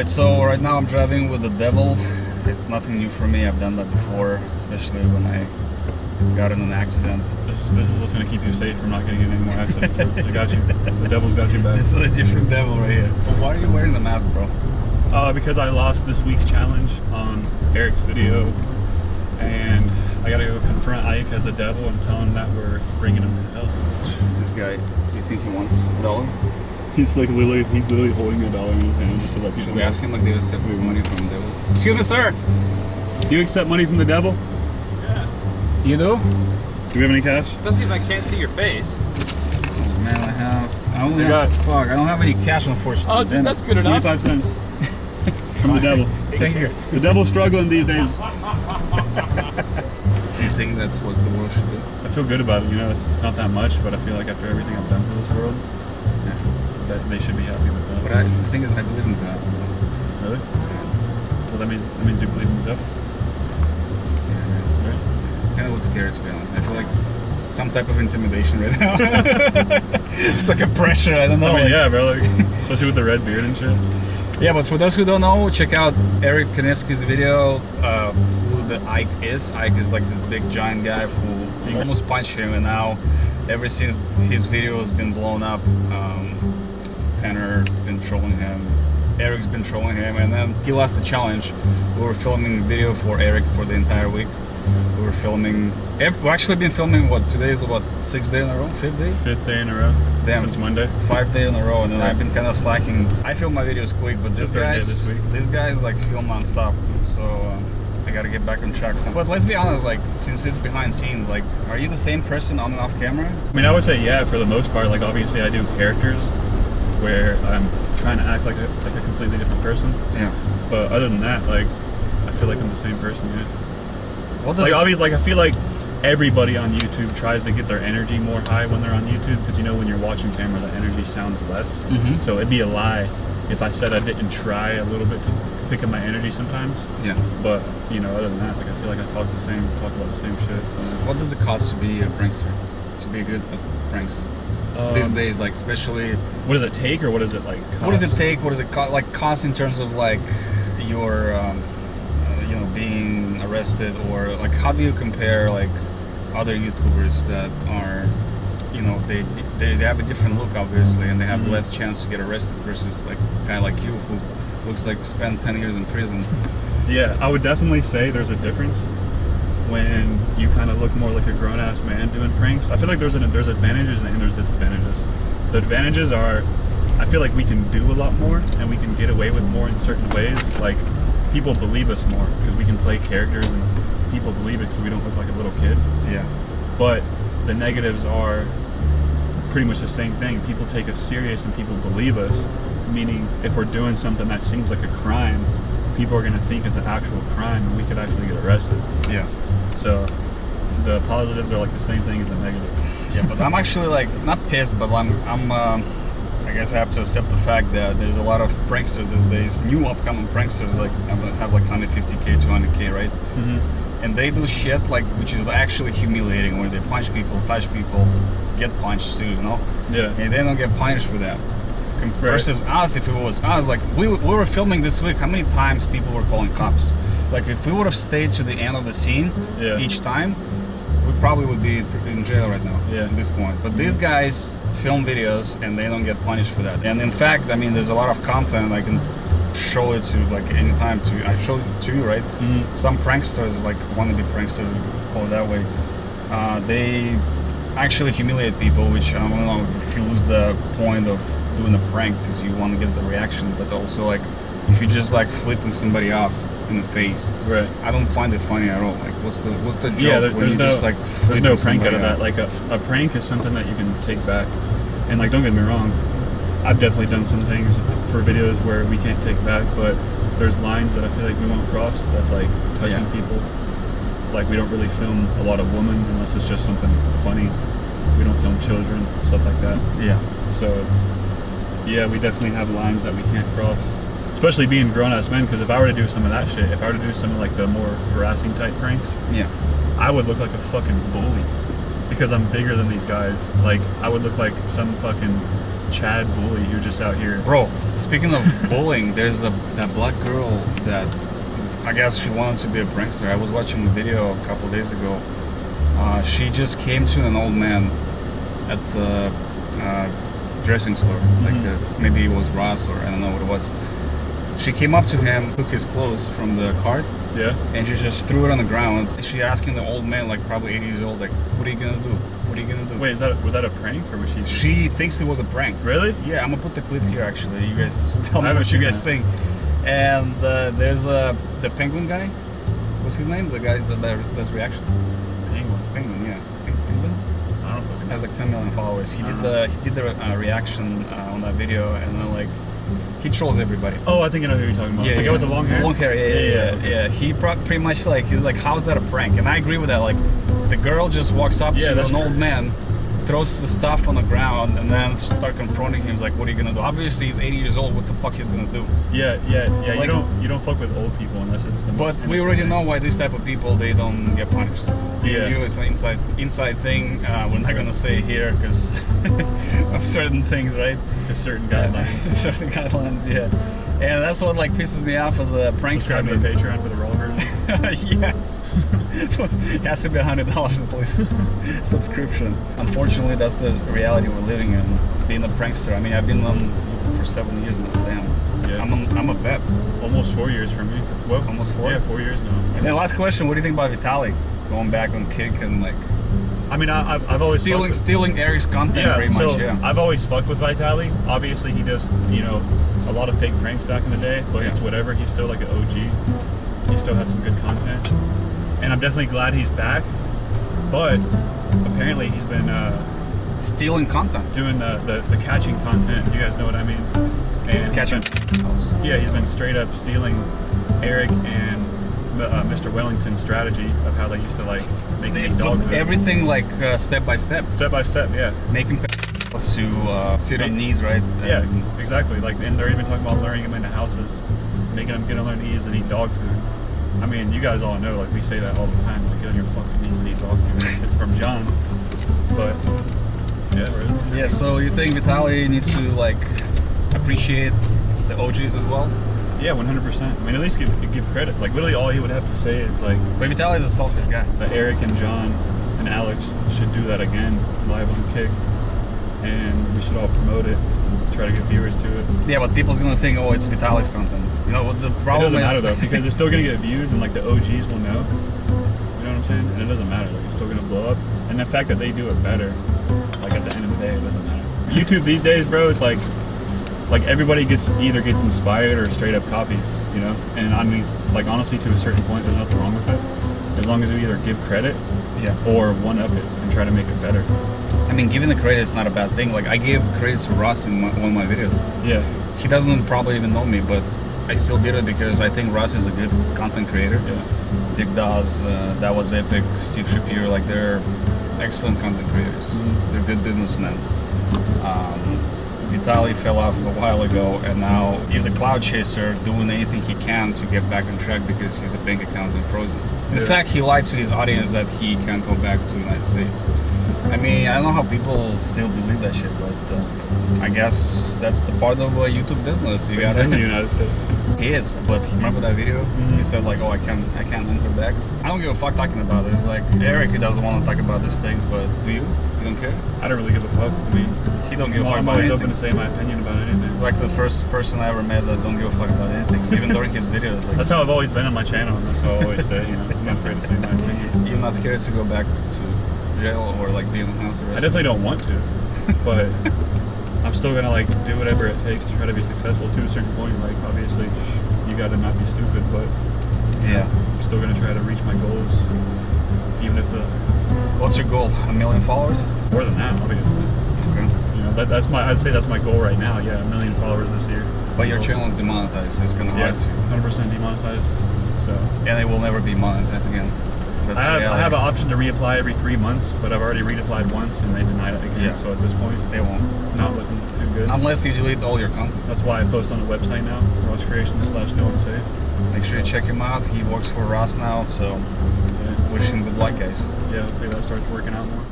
Alright, so right now I'm driving with the devil. It's nothing new for me. I've done that before, especially when I got in an accident. This is what's going to keep you safe from not getting in any more accidents. I got you. The devil's got you back. This is a different devil right here. But why are you wearing the mask, bro? Because I lost this week's challenge on Eric's video, and I got to go confront Ike as a devil and tell him that we're bringing him to hell. This guy, do you think he wants a dollar? He's literally holding $1 in his hand just to let people Should we know. ask him like they accept money from the devil? Excuse me, sir. Do you accept money from the devil? Yeah. You do? Do we have any cash? Especially if I can't see your face. Oh man, I don't have any cash, unfortunately. Oh, dude, that's good enough. 25 cents. From the devil. Thank you. The devil's struggling these days. Do you think that's what the world should do? I feel good about it, you know, it's not that much, but I feel like after everything I've done for this world, that they should be happy with that. But the thing is, I believe in God. Really? Well, that means you believe in the devil. Yeah, it is. Right? Kind of looks scary, to be honest. I feel like some type of intimidation right now. It's like a pressure, I don't know. I mean, yeah, bro, like, especially with the red beard and shit. Yeah, but for those who don't know, check out Eric Kanevsky's video, who the Ike is. Ike is like this big giant guy who almost punched him, and now ever since his video has been blown up, Tanner's been trolling him, Eric's been trolling him, and then he lost the challenge. We were filming a video for Eric for the entire week. We were filming, we've actually been filming, what, today is what, 6th day in a row? 5th day? 5th day in a row. Damn, since Monday. 5th day in a row, and then I've been kind of slacking. I film my videos quick, but these guys like film non-stop, so I gotta get back on track. But let's be honest, like, since it's behind scenes, like, are you the same person on and off camera? I mean, I would say yeah, for the most part. Like, obviously I do characters where I'm trying to act like a completely different person. Yeah. But other than that, like, I feel like I'm the same person, yeah. What does like, obviously, like, I feel like everybody on YouTube tries to get their energy more high when they're on YouTube, because, you know, when you're watching camera, the energy sounds less. Mm-hmm. So it'd be a lie if I said I didn't try a little bit to pick up my energy sometimes. Yeah. But, you know, other than that, like, I feel like I talk about the same shit. What does it cost to be a prankster? To be good at pranks? These days, like, especially... What does it take, or what does it, like, cost? What does it take? What does it cost? Like, cost in terms of, like, your, you know, being arrested, or, like, how do you compare, like, other YouTubers that are, you know, they have a different look, obviously, and they have less chance to get arrested versus, like, a guy like you who looks like spent 10 years in prison? Yeah, I would definitely say there's a difference when you kind of look more like a grown-ass man doing pranks. I feel like there's advantages and there's disadvantages. The advantages are, I feel like we can do a lot more and we can get away with more in certain ways. Like, people believe us more because we can play characters, and people believe it because we don't look like a little kid. Yeah. But the negatives are pretty much the same thing. People take us serious and people believe us, meaning if we're doing something that seems like a crime, people are going to think it's an actual crime and we could actually get arrested. Yeah. So the positives are like the same thing as the negatives. Yeah, but I'm actually, like, not pissed, but I'm I guess I have to accept the fact that there's a lot of pranksters these days, new upcoming pranksters, like, have like 150k, 200k, right? Mm-hmm. And they do shit, like, which is actually humiliating, where they punch people, touch people, get punched too, you know? Yeah. And they don't get punished for that. Versus us, if it was us, like, we were filming this week, how many times people were calling cops? Like, if we would have stayed to the end of the scene each time, we probably would be in jail right now at this point. But these guys film videos and they don't get punished for that. And in fact, I mean, there's a lot of content I can show it to, like, anytime to. I've showed it to you, right? Mm-hmm. Some pranksters, like wannabe pranksters, call it that way, they actually humiliate people, which I don't know if you lose the point of doing a prank because you want to get the reaction, but also, like, if you're just like flipping somebody off in the face, right? I don't find it funny at all. Like, what's the joke? Yeah, there's no, just, like, there's no prank out of that. Like, a prank is something that you can take back, and, like, don't get me wrong, I've definitely done some things for videos where we can't take back, but there's lines that I feel like we won't cross. That's like touching people. Like, we don't really film a lot of women unless it's just something funny. We don't film children, stuff like that. Yeah. So, yeah, we definitely have lines that we can't cross. Especially being grown-ass men, because if I were to do some of that shit, if I were to do some of, like, the more harassing type pranks, I would look like a fucking bully. Because I'm bigger than these guys. Like, I would look like some fucking Chad bully who's just out here. Bro, speaking of bullying, there's that black girl that I guess she wanted to be a prankster. I was watching a video a couple days ago. She just came to an old man at the dressing store. Like maybe it was Ross or I don't know what it was. She came up to him, took his clothes from the cart, and she just threw it on the ground. She asking the old man, like probably 80 years old, like, "What are you gonna do? What are you gonna do?" Wait, was that a prank or was she? She thinks it was a prank. Really? Yeah, I'm gonna put the clip here. Actually, you guys tell me what you guys think. And there's the penguin guy. What's his name? The guy that does reactions. Penguin, yeah. Penguin. I don't know. Has like 10 million followers. He did the reaction on that video, and then like he trolls everybody. Oh, I think I know who you're talking about. The guy with the long hair. Long hair, yeah. He pretty much like he's like, how's that a prank? And I agree with that. Like the girl just walks up to an old man, throws the stuff on the ground, and then start confronting him. He's like, what are you gonna do? Obviously, he's 80 years old. What the fuck he's gonna do? Yeah. Like, you don't fuck with old people unless it's the most. But we already know why this type of people, they don't get punished. Yeah, it's an inside thing. We're not gonna say here because of certain things, right? Because certain guidelines. Certain guidelines, yeah. And that's what like pisses me off as a prankster. Subscribe to the Patreon for the raw version. Yes. It has to be $100 at least subscription. Unfortunately, that's the reality we're living in. Being a prankster. I mean, I've been on YouTube for 7 years now. Damn. Yeah. I'm a vet. Almost 4 years for me. Well, almost 4. Yeah, 4 years now. And then last question: what do you think about Vitaly going back on Kick and like? I mean, I've always stealing Eric's content pretty much. Yeah. I've always fucked with Vitaly. Obviously, he does a lot of fake pranks back in the day, but it's whatever. He's still like an OG. He still had some good content, and I'm definitely glad he's back. But apparently, he's been stealing content, doing the catching content. You guys know what I mean? And catching. He's been straight up stealing Eric and Mr. Wellington's strategy of how they used to like make me dog food. Everything like step by step. Step by step, yeah. Making to sit on knees, right? Yeah, exactly. Like, and they're even talking about luring him into houses, making him get on their knees and eat dog food. I mean, you guys all know, like we say that all the time, like get on your fucking knees and eat dog food. It's from John, but yeah, really. Yeah. So you think Vitaly needs to like appreciate the OGs as well? Yeah, 100%. I mean, at least give credit. Like, literally all he would have to say is, like... But Vitaly's a selfish guy. That Eric and John and Alex should do that again, live on Kick. And we should all promote it, try to get viewers to it. Yeah, but people's going to think, oh, it's Vitaly's content. You know, the problem is... It doesn't matter, though, because it's still going to get views, and, like, the OGs will know. You know what I'm saying? And it doesn't matter. Like, it's still going to blow up. And the fact that they do it better, like, at the end of the day, it doesn't matter. YouTube these days, bro, it's like everybody either gets inspired or straight up copies, you know? And I mean, like, honestly, to a certain point, there's nothing wrong with it. As long as you either give credit or one-up it and try to make it better. I mean, giving the credit is not a bad thing. Like, I gave credit to Russ in one of my videos. Yeah. He doesn't probably even know me, but I still did it because I think Russ is a good content creator. Yeah. Big Dawes, That Was Epic, Steve Shapiro, like, they're excellent content creators. Mm-hmm. They're good businessmen. Vitaly fell off a while ago, and now he's a cloud chaser doing anything he can to get back on track because his bank account's been frozen. In fact, he lied to his audience that he can't go back to the United States. I mean, I don't know how people still believe that shit, but I guess that's the part of YouTube business. He's in the United States. He is, but remember that video? Mm-hmm. He said like, "Oh, I can't enter back." I don't give a fuck talking about it. It's like Eric, he doesn't want to talk about these things, but do you? You don't care? I don't really give a fuck. I mean, he don't give a fuck I'm about always anything. open to say my opinion about anything. It's like the first person I ever met that don't give a fuck about anything, even during his videos. Like, that's how I've always been on my channel, and that's how I always stay. You know, I'm not afraid to say my opinions. You're not scared to go back to jail or like be in the house arrested? I definitely don't want to, but I'm still gonna like do whatever it takes to try to be successful to a certain point. Like, obviously, you gotta not be stupid, but yeah, I'm still gonna try to reach my goals, even if the. What's your goal? 1 million followers? More than that, obviously. Okay. You know, that's my. I'd say that's my goal right now. Yeah, 1 million followers this year. But your channel is demonetized, so it's gonna hard to. 100% demonetized. So. And it will never be monetized again. I have an option to reapply every 3 months, but I've already reapplied once and they denied it again. Yeah. So at this point, they won't. It's not looking too good. Unless you delete all your content. That's why I post on the website now, rosscreations.com/no-one-safe. Make sure you check him out. He works for Ross now, so wish him good luck, guys. Yeah, hopefully that starts working out more.